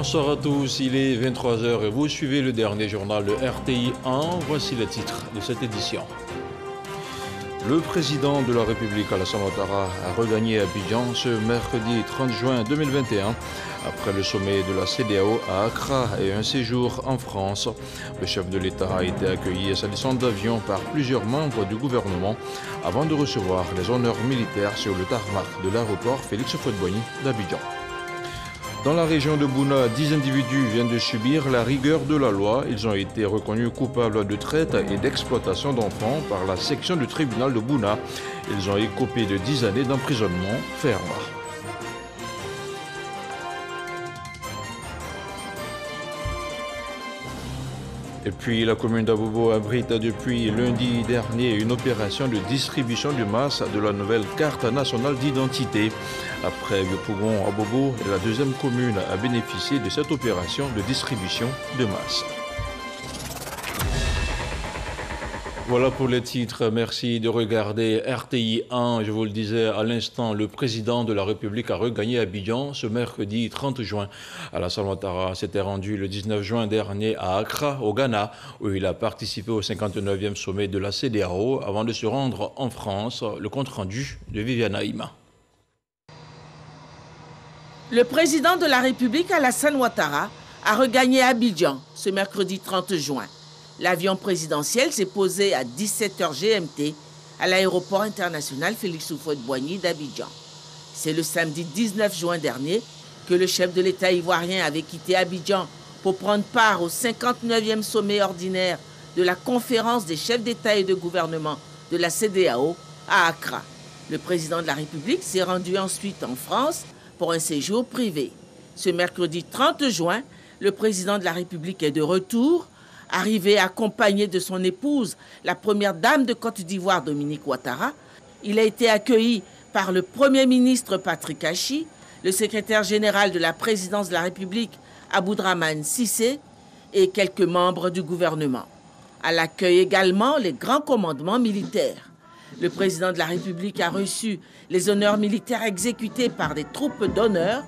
Bonsoir à tous, il est 23 h et vous suivez le dernier journal de RTI 1. Voici les titres de cette édition. Le président de la République, Alassane Ouattara, a regagné Abidjan ce mercredi 30 juin 2021 après le sommet de la CEDEAO à Accra et un séjour en France. Le chef de l'État a été accueilli à sa descente d'avion par plusieurs membres du gouvernement avant de recevoir les honneurs militaires sur le tarmac de l'aéroport Félix Houphouët-Boigny d'Abidjan. Dans la région de Bouna, 10 individus viennent de subir la rigueur de la loi. Ils ont été reconnus coupables de traite et d'exploitation d'enfants par la section du tribunal de Bouna. Ils ont écopé de 10 années d'emprisonnement ferme. Et puis la commune d'Abobo abrite depuis lundi dernier une opération de distribution de masse de la nouvelle carte nationale d'identité. Après Yopougon, Abobo est la deuxième commune à bénéficier de cette opération de distribution de masse. Voilà pour les titres. Merci de regarder RTI 1. Je vous le disais à l'instant, le président de la République a regagné Abidjan ce mercredi 30 juin. Alassane Ouattara s'était rendu le 19 juin dernier à Accra, au Ghana, où il a participé au 59e sommet de la CEDEAO avant de se rendre en France. Le compte-rendu de Viviane Haïma. Le président de la République, Alassane Ouattara, a regagné Abidjan ce mercredi 30 juin. L'avion présidentiel s'est posé à 17 h GMT à l'aéroport international Félix Houphouët-Boigny d'Abidjan. C'est le samedi 19 juin dernier que le chef de l'État ivoirien avait quitté Abidjan pour prendre part au 59e sommet ordinaire de la conférence des chefs d'État et de gouvernement de la CEDEAO à Accra. Le président de la République s'est rendu ensuite en France pour un séjour privé. Ce mercredi 30 juin, le président de la République est de retour. Arrivé accompagné de son épouse, la première dame de Côte d'Ivoire, Dominique Ouattara, il a été accueilli par le Premier ministre Patrick Achi, le secrétaire général de la présidence de la République, Aboudraman Cissé, et quelques membres du gouvernement. À l'accueil également, les grands commandements militaires. Le président de la République a reçu les honneurs militaires exécutés par des troupes d'honneur.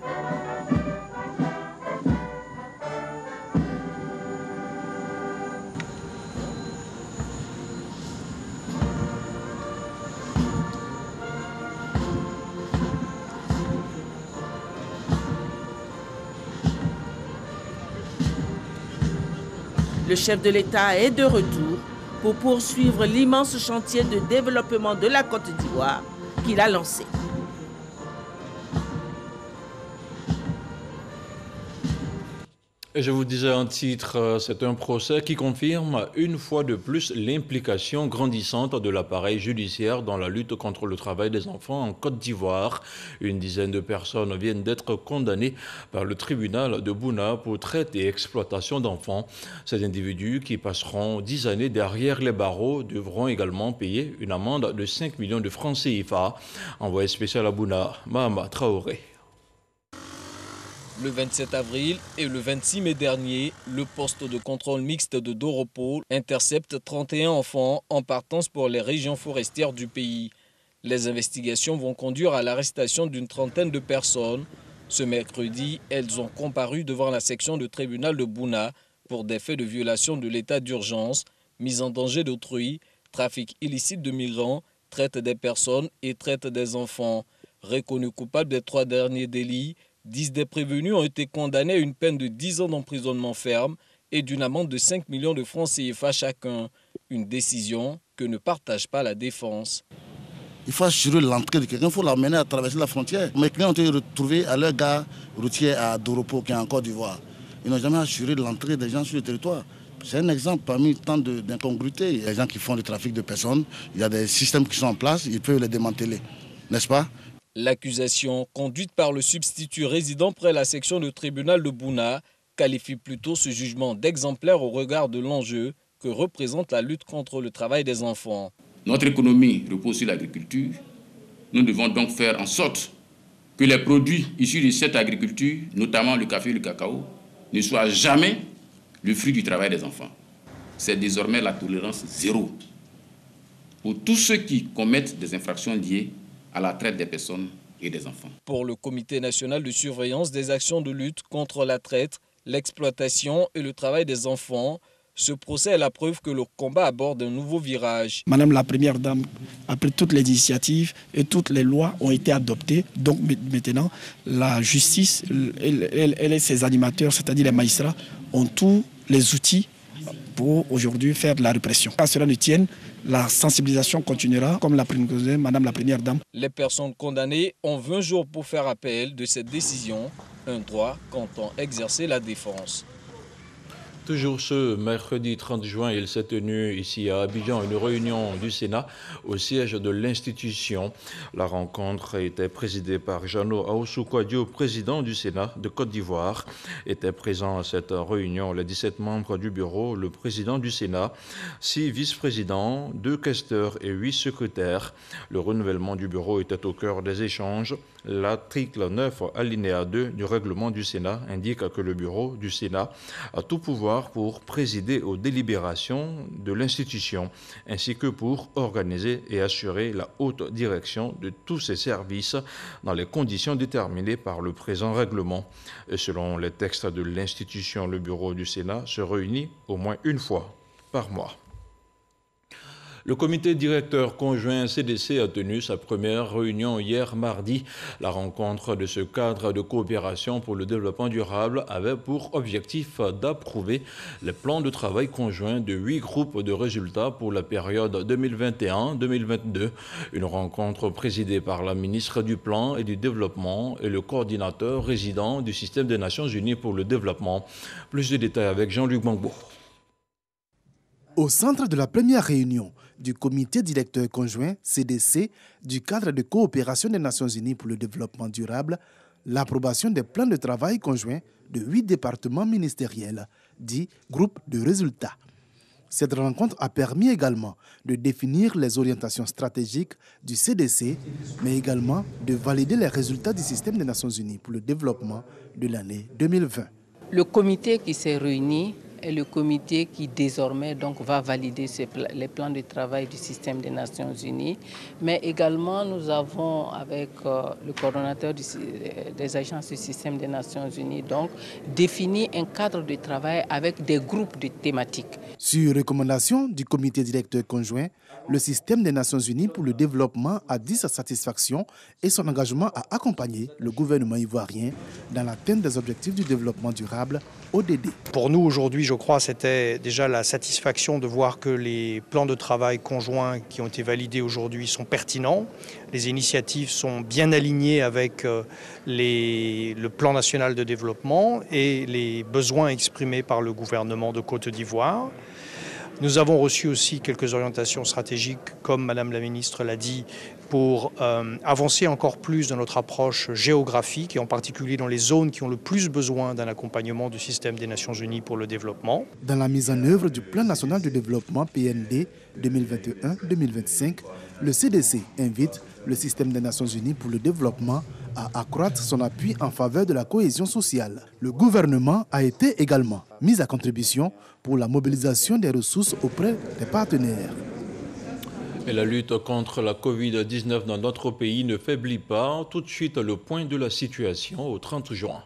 Le chef de l'État est de retour pour poursuivre l'immense chantier de développement de la Côte d'Ivoire qu'il a lancé. Et je vous disais en titre, c'est un procès qui confirme une fois de plus l'implication grandissante de l'appareil judiciaire dans la lutte contre le travail des enfants en Côte d'Ivoire. Une dizaine de personnes viennent d'être condamnées par le tribunal de Bouna pour traite et exploitation d'enfants. Ces individus qui passeront 10 années derrière les barreaux devront également payer une amende de 5 millions de francs CFA. Envoyé spécial à Bouna, Mahama Traoré. Le 27 avril et le 26 mai dernier, le poste de contrôle mixte de Doropo intercepte 31 enfants en partance pour les régions forestières du pays. Les investigations vont conduire à l'arrestation d'une trentaine de personnes. Ce mercredi, elles ont comparu devant la section de tribunal de Bouna pour des faits de violation de l'état d'urgence, mise en danger d'autrui, trafic illicite de migrants, traite des personnes et traite des enfants. Reconnus coupables des 3 derniers délits, 10 des prévenus ont été condamnés à une peine de 10 ans d'emprisonnement ferme et d'une amende de 5 millions de francs CFA chacun. Une décision que ne partage pas la défense. Il faut assurer l'entrée de quelqu'un, il faut l'amener à traverser la frontière. Mes clients ont été retrouvés à leur gare routière à Doropo, qui est en Côte d'Ivoire. Ils n'ont jamais assuré l'entrée des gens sur le territoire. C'est un exemple parmi tant d'incongruités. Il y a des gens qui font du trafic de personnes, il y a des systèmes qui sont en place, ils peuvent les démanteler, n'est-ce pas? L'accusation, conduite par le substitut résident près la section de tribunal de Bouna, qualifie plutôt ce jugement d'exemplaire au regard de l'enjeu que représente la lutte contre le travail des enfants. Notre économie repose sur l'agriculture. Nous devons donc faire en sorte que les produits issus de cette agriculture, notamment le café et le cacao, ne soient jamais le fruit du travail des enfants. C'est désormais la tolérance zéro pour tous ceux qui commettent des infractions liées à la traite des personnes et des enfants. Pour le Comité national de surveillance des actions de lutte contre la traite L'exploitation et le travail des enfants, ce procès est la preuve que le combat aborde un nouveau virage. Madame la Première Dame a pris toutes les initiatives et toutes les lois ont été adoptées. Donc maintenant, la justice et ses animateurs, c'est-à-dire les magistrats, ont tous les outils pour aujourd'hui faire de la répression. À cela ne tienne, la sensibilisation continuera, comme l'a préconisé Madame la Première Dame. Les personnes condamnées ont 20 jours pour faire appel de cette décision, un droit qu'entend exercer la défense. Toujours ce mercredi 30 juin, il s'est tenu ici à Abidjan une réunion du Sénat au siège de l'institution. La rencontre était présidée par Jeannot Ahoussou-Kouadio, président du Sénat de Côte d'Ivoire. Étaient présents à cette réunion les 17 membres du bureau, le président du Sénat, 6 vice-présidents, 2 questeurs et 8 secrétaires. Le renouvellement du bureau était au cœur des échanges. L'article 9, alinéa 2 du règlement du Sénat indique que le bureau du Sénat a tout pouvoir pour présider aux délibérations de l'institution, ainsi que pour organiser et assurer la haute direction de tous ses services dans les conditions déterminées par le présent règlement. Et selon les textes de l'institution, le bureau du Sénat se réunit au moins une fois par mois. Le comité directeur conjoint CDC a tenu sa première réunion hier mardi. La rencontre de ce cadre de coopération pour le développement durable avait pour objectif d'approuver les plans de travail conjoints de 8 groupes de résultats pour la période 2021-2022. Une rencontre présidée par la ministre du Plan et du Développement et le coordinateur résident du système des Nations Unies pour le développement. Plus de détails avec Jean-Luc Bangbo. Au centre de la première réunion du comité directeur conjoint CDC du cadre de coopération des Nations Unies pour le développement durable, l'approbation des plans de travail conjoints de 8 départements ministériels, dits groupes de résultats. Cette rencontre a permis également de définir les orientations stratégiques du CDC, mais également de valider les résultats du système des Nations Unies pour le développement de l'année 2020. Le comité qui s'est réuni est le comité qui désormais donc va valider les plans de travail du système des Nations Unies, mais également nous avons avec le coordonnateur des agences du système des Nations Unies donc défini un cadre de travail avec des groupes de thématiques. Sur recommandation du comité directeur conjoint, le système des Nations Unies pour le développement a dit sa satisfaction et son engagement à accompagner le gouvernement ivoirien dans l'atteinte des objectifs du développement durable ODD. Pour nous aujourd'hui, je crois, c'était déjà la satisfaction de voir que les plans de travail conjoints qui ont été validés aujourd'hui sont pertinents. Les initiatives sont bien alignées avec le plan national de développement et les besoins exprimés par le gouvernement de Côte d'Ivoire. Nous avons reçu aussi quelques orientations stratégiques, comme Madame la Ministre l'a dit, pour avancer encore plus dans notre approche géographique et en particulier dans les zones qui ont le plus besoin d'un accompagnement du système des Nations Unies pour le développement. Dans la mise en œuvre du Plan national de développement PND 2021-2025, le CDC invite le système des Nations Unies pour le développement à accroître son appui en faveur de la cohésion sociale. Le gouvernement a été également mis à contribution pour la mobilisation des ressources auprès des partenaires. Et la lutte contre la Covid-19 dans notre pays ne faiblit pas. Tout de suite, le point de la situation au 30 juin.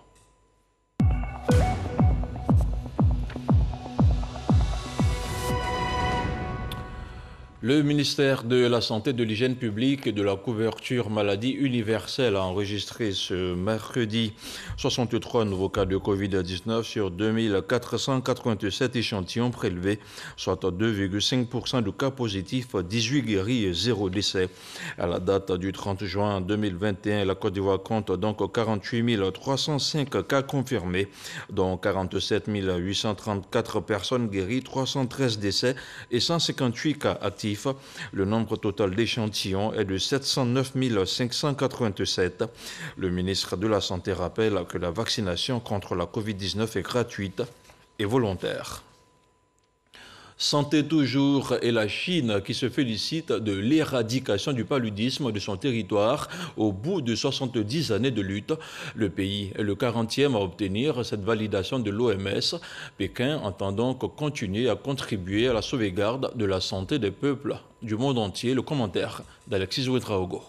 Le ministère de la Santé, de l'Hygiène publique et de la couverture maladie universelle a enregistré ce mercredi 63 nouveaux cas de Covid-19 sur 2487 échantillons prélevés, soit 2,5% de cas positifs, 18 guéris et 0 décès. À la date du 30 juin 2021, la Côte d'Ivoire compte donc 48 305 cas confirmés, dont 47 834 personnes guéries, 313 décès et 158 cas actifs. Le nombre total d'échantillons est de 709 587. Le ministre de la Santé rappelle que la vaccination contre la Covid-19 est gratuite et volontaire. Santé toujours et la Chine qui se félicite de l'éradication du paludisme de son territoire au bout de 70 années de lutte. Le pays est le 40e à obtenir cette validation de l'OMS. Pékin entend donc continuer à contribuer à la sauvegarde de la santé des peuples du monde entier. Le commentaire d'Alexis Ouedraogo.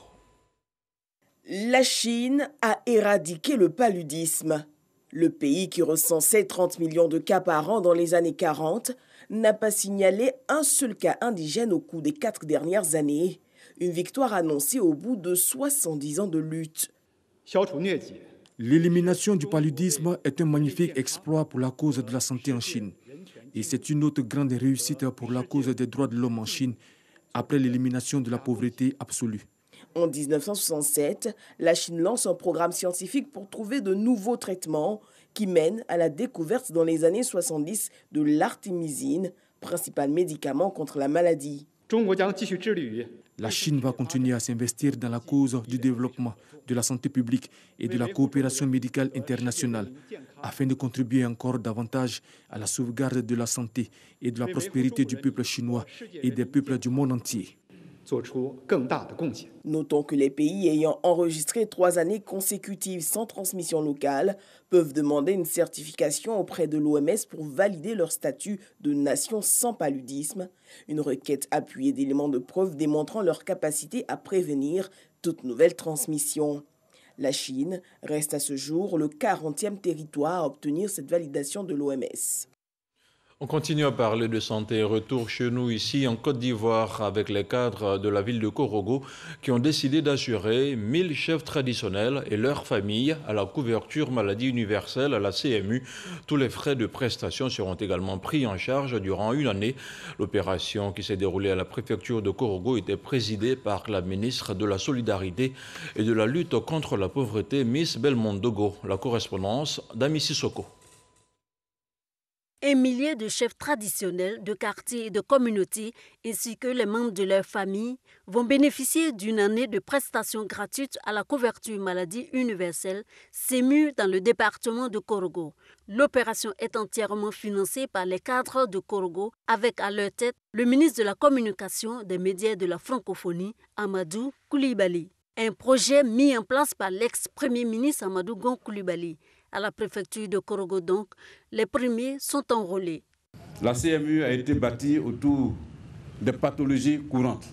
La Chine a éradiqué le paludisme. Le pays, qui recensait 30 millions de cas par an dans les années 40, n'a pas signalé un seul cas indigène au cours des 4 dernières années. Une victoire annoncée au bout de 70 ans de lutte. L'élimination du paludisme est un magnifique exploit pour la cause de la santé en Chine. Et c'est une autre grande réussite pour la cause des droits de l'homme en Chine, après l'élimination de la pauvreté absolue. En 1967, la Chine lance un programme scientifique pour trouver de nouveaux traitements qui mènent à la découverte dans les années 70 de l'artémisine, principal médicament contre la maladie. La Chine va continuer à s'investir dans la cause du développement, de la santé publique et de la coopération médicale internationale, afin de contribuer encore davantage à la sauvegarde de la santé et de la prospérité du peuple chinois et des peuples du monde entier. Notons que les pays ayant enregistré 3 années consécutives sans transmission locale peuvent demander une certification auprès de l'OMS pour valider leur statut de nation sans paludisme, une requête appuyée d'éléments de preuve démontrant leur capacité à prévenir toute nouvelle transmission. La Chine reste à ce jour le 40e territoire à obtenir cette validation de l'OMS. On continue à parler de santé. Retour chez nous ici en Côte d'Ivoire avec les cadres de la ville de Korogo qui ont décidé d'assurer 1000 chefs traditionnels et leurs familles à la couverture maladie universelle à la CMU. Tous les frais de prestation seront également pris en charge durant une année. L'opération qui s'est déroulée à la préfecture de Korogo était présidée par la ministre de la Solidarité et de la lutte contre la pauvreté, Miss Belmond Dogo. La correspondance d'Ami Sissoko. Un millier de chefs traditionnels de quartiers et de communautés, ainsi que les membres de leur famille, vont bénéficier d'une année de prestations gratuites à la couverture maladie universelle CMU dans le département de Korogo. L'opération est entièrement financée par les cadres de Korogo, avec à leur tête le ministre de la Communication, des médias et de la francophonie, Amadou Coulibaly. Un projet mis en place par l'ex-premier ministre Amadou Gon Coulibaly. À la préfecture de Korogo donc, les premiers sont enrôlés. La CMU a été bâtie autour des pathologies courantes.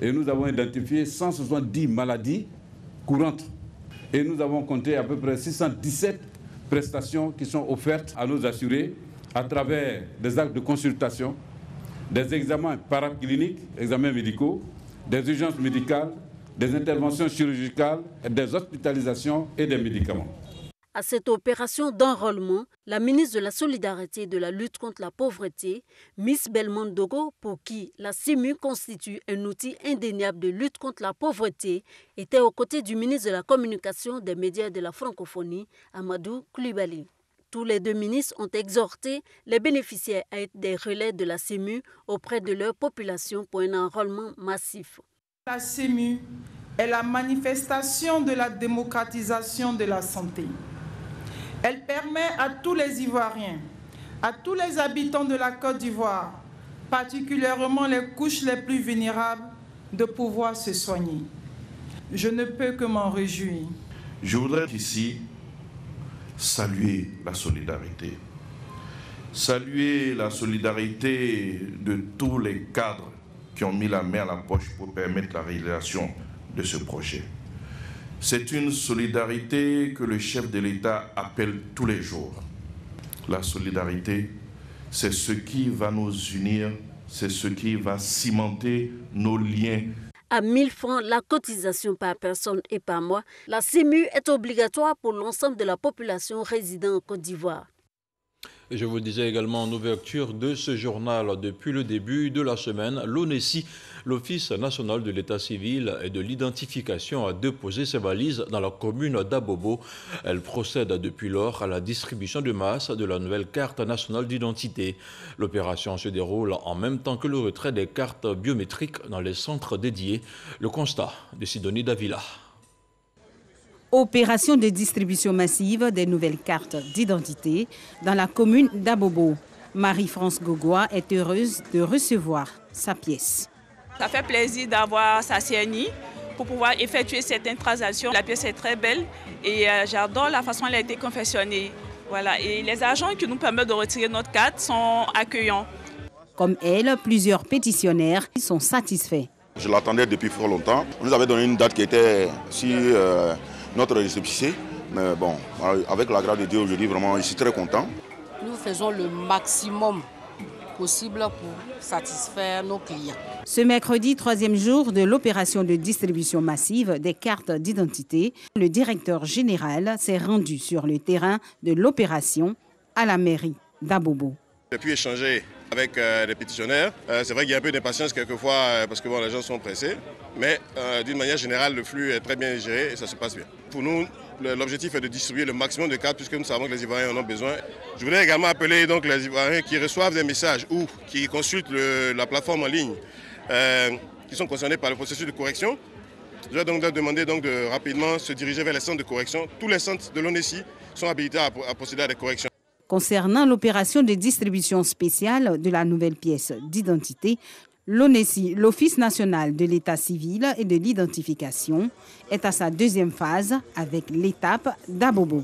Et nous avons identifié 170 maladies courantes. Et nous avons compté à peu près 617 prestations qui sont offertes à nos assurés à travers des actes de consultation, des examens paracliniques, examens médicaux, des urgences médicales, des interventions chirurgicales, des hospitalisations et des médicaments. À cette opération d'enrôlement, la ministre de la Solidarité et de la lutte contre la pauvreté, Miss Belmond Dogo, pour qui la CMU constitue un outil indéniable de lutte contre la pauvreté, était aux côtés du ministre de la Communication, des médias et de la francophonie, Amadou Coulibaly. Tous les deux ministres ont exhorté les bénéficiaires à être des relais de la CMU auprès de leur population pour un enrôlement massif. La CMU est la manifestation de la démocratisation de la santé. Elle permet à tous les Ivoiriens, à tous les habitants de la Côte d'Ivoire, particulièrement les couches les plus vulnérables, de pouvoir se soigner. Je ne peux que m'en réjouir. Je voudrais ici saluer la solidarité. Saluer la solidarité de tous les cadres qui ont mis la main à la poche pour permettre la réalisation de ce projet. C'est une solidarité que le chef de l'État appelle tous les jours. La solidarité, c'est ce qui va nous unir, c'est ce qui va cimenter nos liens. À 1000 francs la cotisation par personne et par mois, la CMU est obligatoire pour l'ensemble de la population résidant en Côte d'Ivoire. Et je vous disais également en ouverture de ce journal, depuis le début de la semaine, l'ONESI, l'Office national de l'état civil et de l'identification, a déposé ses valises dans la commune d'Abobo. Elle procède depuis lors à la distribution de masse de la nouvelle carte nationale d'identité. L'opération se déroule en même temps que le retrait des cartes biométriques dans les centres dédiés. Le constat de Sidonie Davila. Opération de distribution massive des nouvelles cartes d'identité dans la commune d'Abobo. Marie-France Gogois est heureuse de recevoir sa pièce. Ça fait plaisir d'avoir sa CNI pour pouvoir effectuer cette transaction. La pièce est très belle et j'adore la façon dont elle a été confectionnée. Voilà. Et les agents qui nous permettent de retirer notre carte sont accueillants. Comme elle, plusieurs pétitionnaires sont satisfaits. Je l'attendais depuis fort longtemps. On nous avait donné une date qui était sur notre récépissé, Mais bon, avec la grâce de Dieu aujourd'hui, vraiment, je suis très content. Nous faisons le maximum possible pour satisfaire nos clients. Ce mercredi, 3e jour de l'opération de distribution massive des cartes d'identité, le directeur général s'est rendu sur le terrain de l'opération à la mairie d'Abobo. J'ai pu échanger avec les pétitionnaires. C'est vrai qu'il y a un peu d'impatience quelquefois parce que bon, les gens sont pressés, mais d'une manière générale, le flux est très bien géré et ça se passe bien. Pour nous, l'objectif est de distribuer le maximum de cartes puisque nous savons que les Ivoiriens en ont besoin. Je voudrais également appeler donc les Ivoiriens qui reçoivent des messages ou qui consultent la plateforme en ligne, qui sont concernés par le processus de correction. Je vais donc leur demander de rapidement se diriger vers les centres de correction. Tous les centres de l'ONESI sont habilités à procéder à des corrections. Concernant l'opération de distribution spéciale de la nouvelle pièce d'identité, l'ONESI, l'Office national de l'état civil et de l'identification, est à sa 2e phase avec l'étape d'Abobo.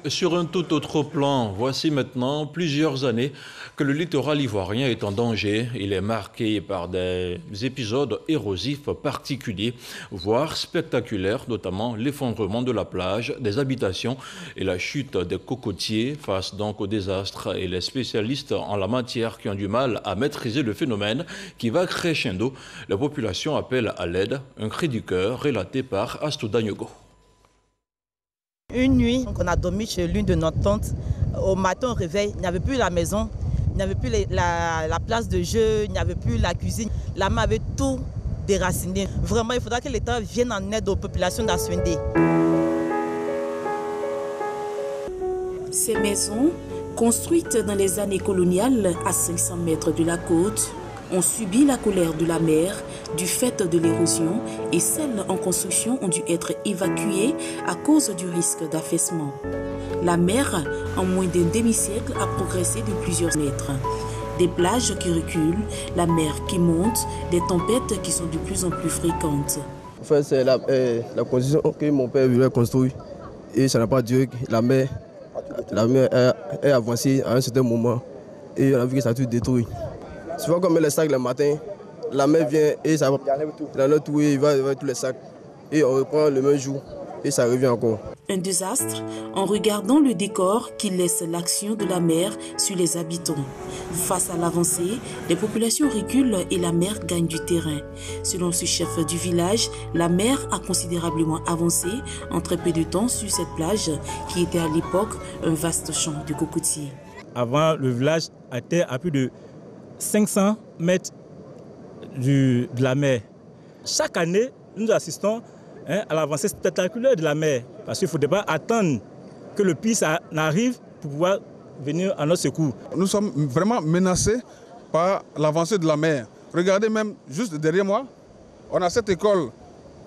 Sur un tout autre plan, voici maintenant plusieurs années que le littoral ivoirien est en danger. Il est marqué par des épisodes érosifs particuliers, voire spectaculaires, notamment l'effondrement de la plage, des habitations et la chute des cocotiers face donc au désastre. Et les spécialistes en la matière qui ont du mal à maîtriser le phénomène qui va crescendo, la population appelle à l'aide. Un cri du cœur relaté par Astou Danyogo. Une nuit, on a dormi chez l'une de nos tantes. Au matin, au réveil, il n'y avait plus la maison, il n'y avait plus la place de jeu, il n'y avait plus la cuisine. La main avait tout déraciné. Vraiment, il faudra que l'État vienne en aide aux populations d'Aswendé. Ces maisons, construites dans les années coloniales à 500 mètres de la côte, ont subi la colère de la mer du fait de l'érosion et celles en construction ont dû être évacuées à cause du risque d'affaissement. La mer, en moins d'un demi-siècle, a progressé de plusieurs mètres. Des plages qui reculent, la mer qui monte, des tempêtes qui sont de plus en plus fréquentes. Enfin, c'est la construction que mon père voulait construire et ça n'a pas duré. La mer est avancée à un certain moment et on a vu que ça a tout détruit. Souvent comme les sacs le matin, la mer vient et ça va dans tout et il va avec tous les sacs. Et on reprend le même jour et ça revient encore. Un désastre en regardant le décor qui laisse l'action de la mer sur les habitants. Face à l'avancée, les populations reculent et la mer gagne du terrain. Selon ce chef du village, la mer a considérablement avancé en très peu de temps sur cette plage qui était à l'époque un vaste champ de cocotiers. Avant, le village était à plus de 500 mètres de la mer. Chaque année, nous assistons à l'avancée spectaculaire de la mer. Parce qu'il ne faudrait pas attendre que le pire n'arrive pour pouvoir venir à notre secours. Nous sommes vraiment menacés par l'avancée de la mer. Regardez même juste derrière moi, on a cette école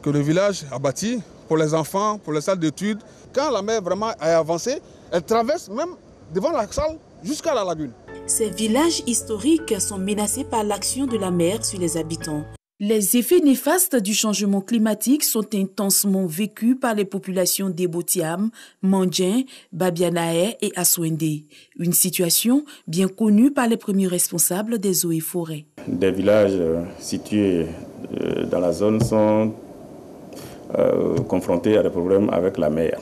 que le village a bâtie pour les enfants, pour les salles d'études. Quand la mer vraiment est avancée, elle traverse même devant la salle jusqu'à la lagune. Ces villages historiques sont menacés par l'action de la mer sur les habitants. Les effets néfastes du changement climatique sont intensement vécus par les populations d'Ebotiam, Mandjin, Babianae et Aswendé. Une situation bien connue par les premiers responsables des eaux et forêts. Des villages situés dans la zone sont confrontés à des problèmes avec la mer.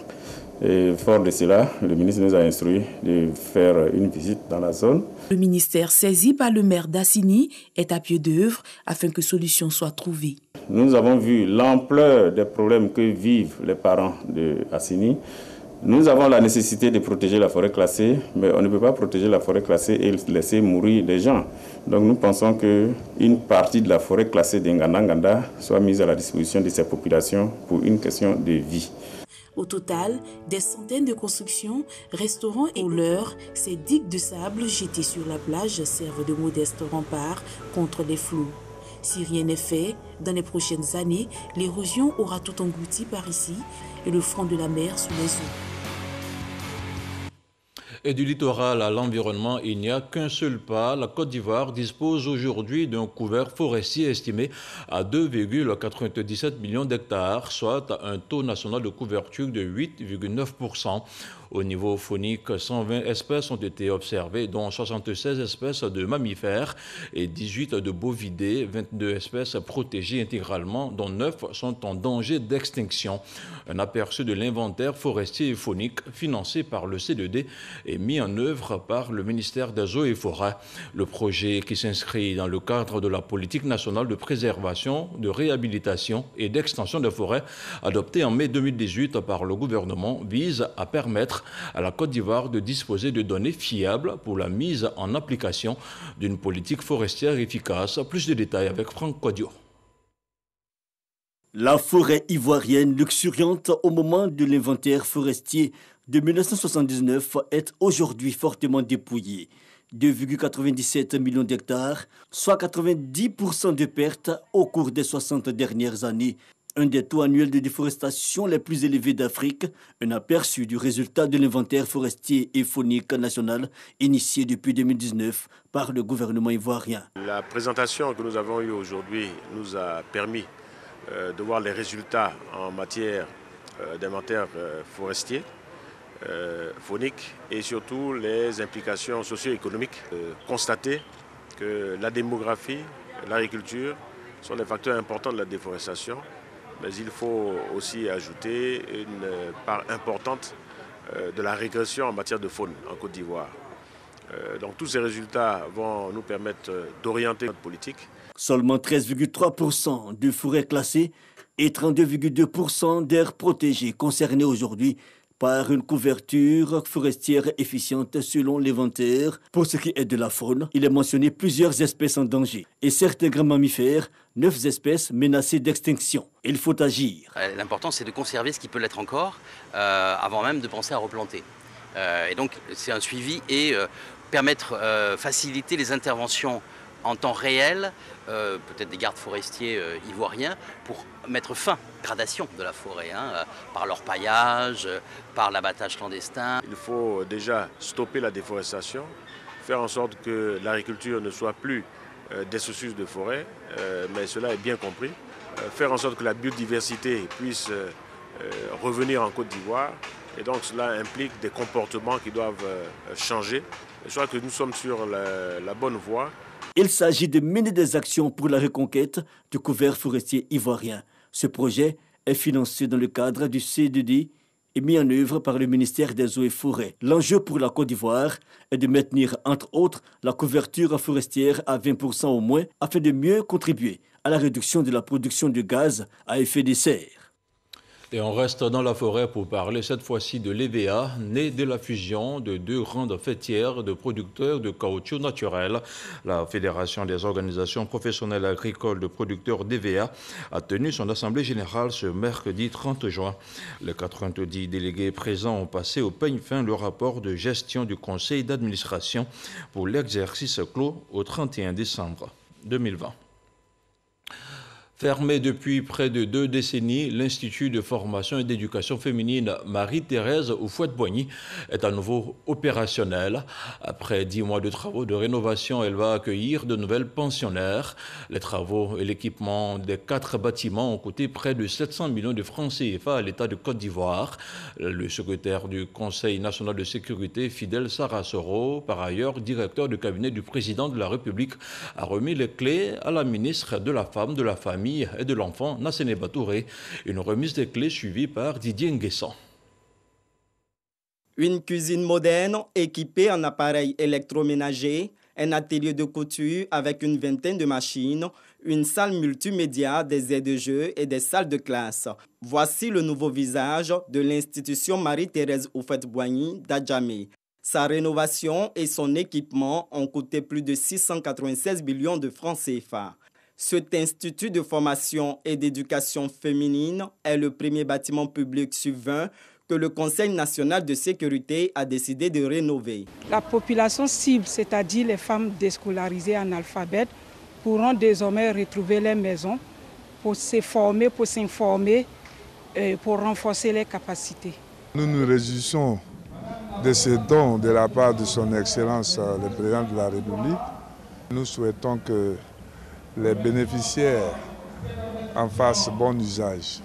Et fort de cela, le ministre nous a instruit de faire une visite dans la zone. Le ministère saisi par le maire d'Assini est à pied d'œuvre afin que solution soit trouvée. Nous avons vu l'ampleur des problèmes que vivent les parents d'Assini. Nous avons la nécessité de protéger la forêt classée, mais on ne peut pas protéger la forêt classée et laisser mourir des gens. Donc nous pensons qu'une partie de la forêt classée d'Nganda soit mise à la disposition de ces populations pour une question de vie. Au total, des centaines de constructions, restaurants et leurres, ces digues de sable jetées sur la plage servent de modestes remparts contre les flots. Si rien n'est fait, dans les prochaines années, l'érosion aura tout englouti par ici et le front de la mer sous les eaux. Et du littoral à l'environnement, il n'y a qu'un seul pas. La Côte d'Ivoire dispose aujourd'hui d'un couvert forestier estimé à 2,97 millions d'hectares, soit un taux national de couverture de 8,9%. Au niveau faunique, 120 espèces ont été observées, dont 76 espèces de mammifères et 18 de bovidés, 22 espèces protégées intégralement, dont 9 sont en danger d'extinction. Un aperçu de l'inventaire forestier et faunique financé par le C2D et mis en œuvre par le ministère des Eaux et Forêts. Le projet, qui s'inscrit dans le cadre de la politique nationale de préservation, de réhabilitation et d'extension des forêts adoptée en mai 2018 par le gouvernement, vise à permettre à la Côte d'Ivoire de disposer de données fiables pour la mise en application d'une politique forestière efficace. Plus de détails avec Franck Kodio. La forêt ivoirienne luxuriante au moment de l'inventaire forestier de 1979 est aujourd'hui fortement dépouillée. 2,97 millions d'hectares, soit 90% de pertes au cours des 60 dernières années. Un des taux annuels de déforestation les plus élevés d'Afrique, un aperçu du résultat de l'inventaire forestier et faunique national initié depuis 2019 par le gouvernement ivoirien. La présentation que nous avons eue aujourd'hui nous a permis de voir les résultats en matière d'inventaire forestier, faunique et surtout les implications socio-économiques. Constater que la démographie, l'agriculture sont des facteurs importants de la déforestation. Mais il faut aussi ajouter une part importante de la régression en matière de faune en Côte d'Ivoire. Donc tous ces résultats vont nous permettre d'orienter notre politique. Seulement 13,3% de forêts classées et 32,2% d'aires protégées concernés aujourd'hui par une couverture forestière efficiente selon l'inventaire. Pour ce qui est de la faune, il est mentionné plusieurs espèces en danger et certains grands mammifères, 9 espèces menacées d'extinction. Il faut agir. L'important, c'est de conserver ce qui peut l'être encore avant même de penser à replanter. Et donc, c'est un suivi et faciliter les interventions en temps réel, peut-être des gardes forestiers ivoiriens, pour mettre fin à la dégradation de la forêt, par leur paillage, par l'abattage clandestin. Il faut déjà stopper la déforestation, faire en sorte que l'agriculture ne soit plus destructrice de forêt, mais cela est bien compris. Faire en sorte que la biodiversité puisse revenir en Côte d'Ivoire, et donc cela implique des comportements qui doivent changer. Je crois que nous sommes sur la bonne voie. Il s'agit de mener des actions pour la reconquête du couvert forestier ivoirien. Ce projet est financé dans le cadre du C2D et mis en œuvre par le ministère des Eaux et Forêts. L'enjeu pour la Côte d'Ivoire est de maintenir, entre autres, la couverture forestière à 20% au moins, afin de mieux contribuer à la réduction de la production de gaz à effet de serre. Et on reste dans la forêt pour parler cette fois-ci de l'EVA, né de la fusion de 2 grandes fêtières de producteurs de caoutchouc naturel. La Fédération des organisations professionnelles agricoles de producteurs d'EVA a tenu son assemblée générale ce mercredi 30 juin. Les 90 délégués présents ont passé au peigne fin le rapport de gestion du conseil d'administration pour l'exercice clos au 31 décembre 2020. Fermé depuis près de 2 décennies, l'Institut de formation et d'éducation féminine Marie-Thérèse Houphouët-Boigny est à nouveau opérationnel. Après 10 mois de travaux de rénovation, elle va accueillir de nouvelles pensionnaires. Les travaux et l'équipement des 4 bâtiments ont coûté près de 700 millions de francs CFA à l'État de Côte d'Ivoire. Le secrétaire du Conseil national de sécurité, Fidèle Sarasoro, par ailleurs directeur du cabinet du président de la République, a remis les clés à la ministre de la Femme, de la Famille et de l'Enfant, Nassene Batouré. Une remise des clés suivie par Didier Nguessan. Une cuisine moderne équipée en appareils électroménagers, un atelier de couture avec une vingtaine de machines, une salle multimédia, des aires de jeu et des salles de classe. Voici le nouveau visage de l'institution Marie-Thérèse Houphouët-Boigny d'Adjamé. Sa rénovation et son équipement ont coûté plus de 696 millions de francs CFA. Cet institut de formation et d'éducation féminine est le premier bâtiment public sur 20 que le Conseil national de sécurité a décidé de rénover. La population cible, c'est-à-dire les femmes déscolarisées analphabètes, pourront désormais retrouver les maisons pour se former, pour s'informer, pour renforcer les capacités. Nous nous réjouissons de ce don de la part de son Excellence, le Président de la République. Nous souhaitons que les bénéficiaires en fassent bon usage.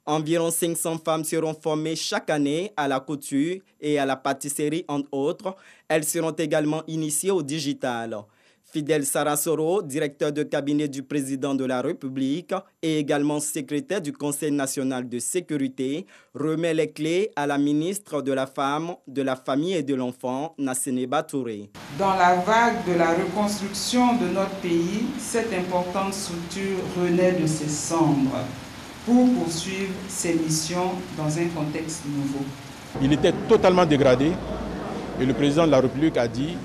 Environ 500 femmes seront formées chaque année à la couture et à la pâtisserie, entre autres. Elles seront également initiées au digital. Fidel Sarasoro, directeur de cabinet du président de la République et également secrétaire du Conseil national de sécurité, remet les clés à la ministre de la Femme, de la Famille et de l'Enfant, Nasseneba Touré. Dans la vague de la reconstruction de notre pays, cette importante structure renaît de ses cendres pour poursuivre ses missions dans un contexte nouveau. Il était totalement dégradé et le président de la République a dit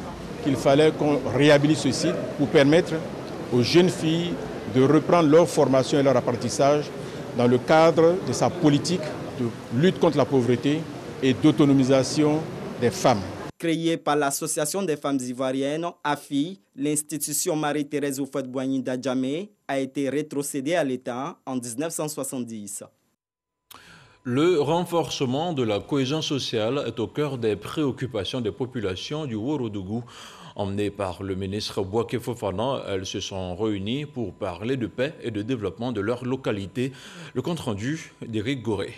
qu'il fallait qu'on réhabilite ce site pour permettre aux jeunes filles de reprendre leur formation et leur apprentissage dans le cadre de sa politique de lutte contre la pauvreté et d'autonomisation des femmes. Créée par l'Association des femmes ivoiriennes, AFI, l'institution Marie-Thérèse Houphouët-Boigny d'Adjamé a été rétrocédée à l'État en 1970. Le renforcement de la cohésion sociale est au cœur des préoccupations des populations du Ourodougou. Emmenées par le ministre Bouaké Fofana, elles se sont réunies pour parler de paix et de développement de leur localité. Le compte-rendu d'Éric Goré.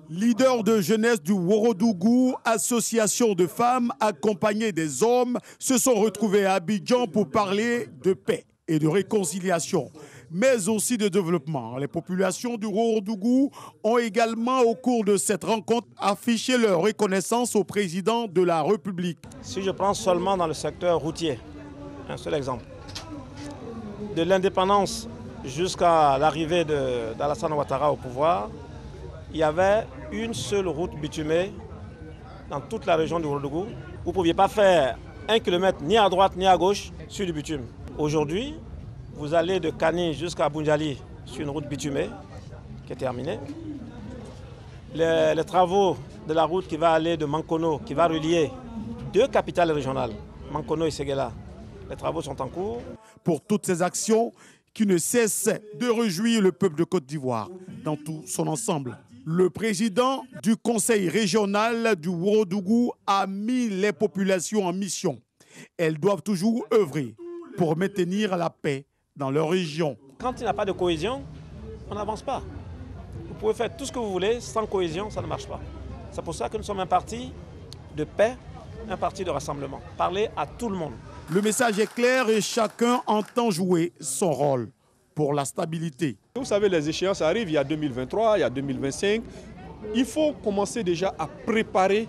Leaders de jeunesse du Ourodougou, association de femmes accompagnées des hommes, se sont retrouvés à Abidjan pour parler de paix et de réconciliation, mais aussi de développement. Les populations du Ourodougou ont également, au cours de cette rencontre, affiché leur reconnaissance au président de la République. Si je prends seulement dans le secteur routier, un seul exemple, de l'indépendance jusqu'à l'arrivée d'Alassane Ouattara au pouvoir, il y avait une seule route bitumée dans toute la région du Ourodougou. Vous ne pouviez pas faire 1 kilomètre ni à droite ni à gauche sur du bitume. Aujourd'hui, vous allez de Kani jusqu'à Boundiali sur une route bitumée qui est terminée. Les travaux de la route qui va aller de Mankono, qui va relier 2 capitales régionales, Mankono et Séguéla, les travaux sont en cours. Pour toutes ces actions qui ne cessent de réjouir le peuple de Côte d'Ivoire dans tout son ensemble. Le président du conseil régional du Ourodougou a mis les populations en mission. Elles doivent toujours œuvrer pour maintenir la paix dans leur région. Quand il n'y a pas de cohésion, on n'avance pas. Vous pouvez faire tout ce que vous voulez, sans cohésion, ça ne marche pas. C'est pour ça que nous sommes un parti de paix, un parti de rassemblement. Parler à tout le monde. Le message est clair et chacun entend jouer son rôle pour la stabilité. Vous savez, les échéances arrivent, il y a 2023, il y a 2025. Il faut commencer déjà à préparer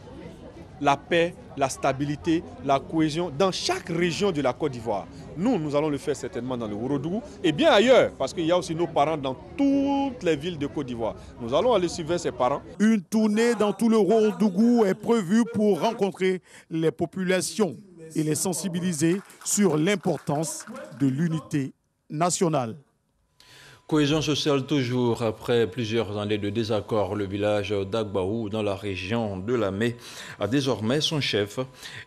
la paix, la stabilité, la cohésion dans chaque région de la Côte d'Ivoire. Nous allons le faire certainement dans le Ourodougou et bien ailleurs, parce qu'il y a aussi nos parents dans toutes les villes de Côte d'Ivoire. Nous allons aller suivre ces parents. Une tournée dans tout le Ourodougou est prévue pour rencontrer les populations et les sensibiliser sur l'importance de l'unité nationale. Cohésion sociale toujours. Après plusieurs années de désaccord, le village d'Agbaou dans la région de Lamé a désormais son chef.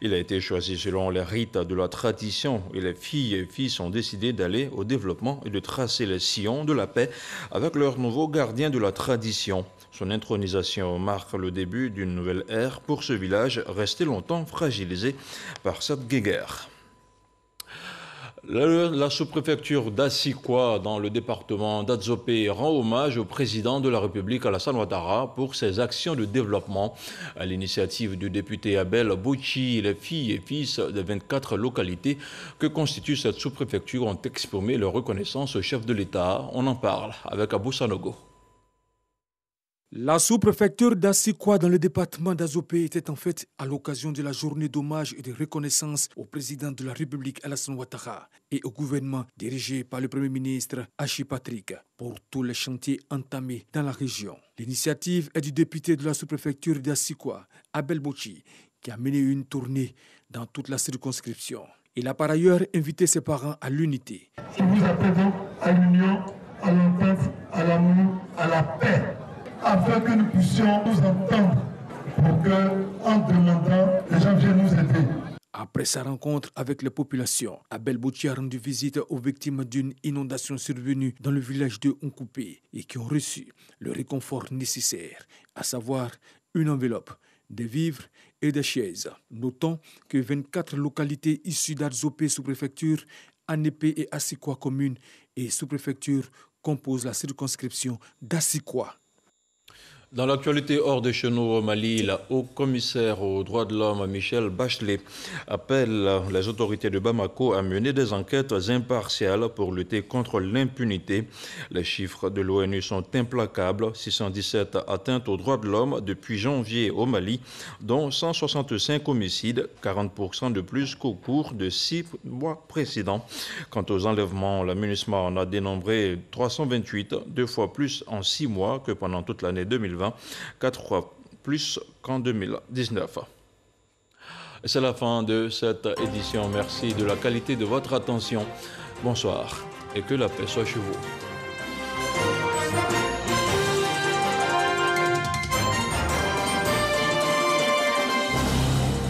Il a été choisi selon les rites de la tradition et les filles et fils ont décidé d'aller au développement et de tracer les sillons de la paix avec leur nouveau gardien de la tradition. Son intronisation marque le début d'une nouvelle ère pour ce village resté longtemps fragilisé par cette guéguerre. La sous-préfecture d'Assikwa dans le département d'Adzopé rend hommage au président de la République Alassane Ouattara pour ses actions de développement. À l'initiative du député Abel Bouchi, les filles et fils de 24 localités que constitue cette sous-préfecture ont exprimé leur reconnaissance au chef de l'État. On en parle avec Abou Sanogo. La sous-préfecture d'Assikwa dans le département d'Azopé était en fait à l'occasion de la journée d'hommage et de reconnaissance au président de la République Alassane Ouattara et au gouvernement dirigé par le Premier ministre Hachi Patrick pour tous les chantiers entamés dans la région. L'initiative est du député de la sous-préfecture d'Assikwa, Abel Bouchi, qui a mené une tournée dans toute la circonscription. Il a par ailleurs invité ses parents à l'unité. Je vous appelle donc à l'union, à l'entente, à l'amour, à la paix, afin que nous puissions nous entendre pour que, en demandant, les gens viennent nous aider. Après sa rencontre avec les populations, Abel Bouchi a rendu visite aux victimes d'une inondation survenue dans le village de Nkoupé et qui ont reçu le réconfort nécessaire, à savoir une enveloppe, des vivres et des chaises. Notons que 24 localités issues d'Adzopé sous-préfecture, Anépé et Assikwa commune et sous-préfecture compose la circonscription d'Assikwa. Dans l'actualité hors de chez nous au Mali, la haut-commissaire aux droits de l'homme Michelle Bachelet appelle les autorités de Bamako à mener des enquêtes impartiales pour lutter contre l'impunité. Les chiffres de l'ONU sont implacables. 617 atteintes aux droits de l'homme depuis janvier au Mali, dont 165 homicides, 40% de plus qu'au cours de 6 mois précédents. Quant aux enlèvements, la MINUSMA en a dénombré 328, 2 fois plus en 6 mois que pendant toute l'année 2020. 4 fois plus qu'en 2019. C'est la fin de cette édition. Merci de la qualité de votre attention. Bonsoir et que la paix soit chez vous.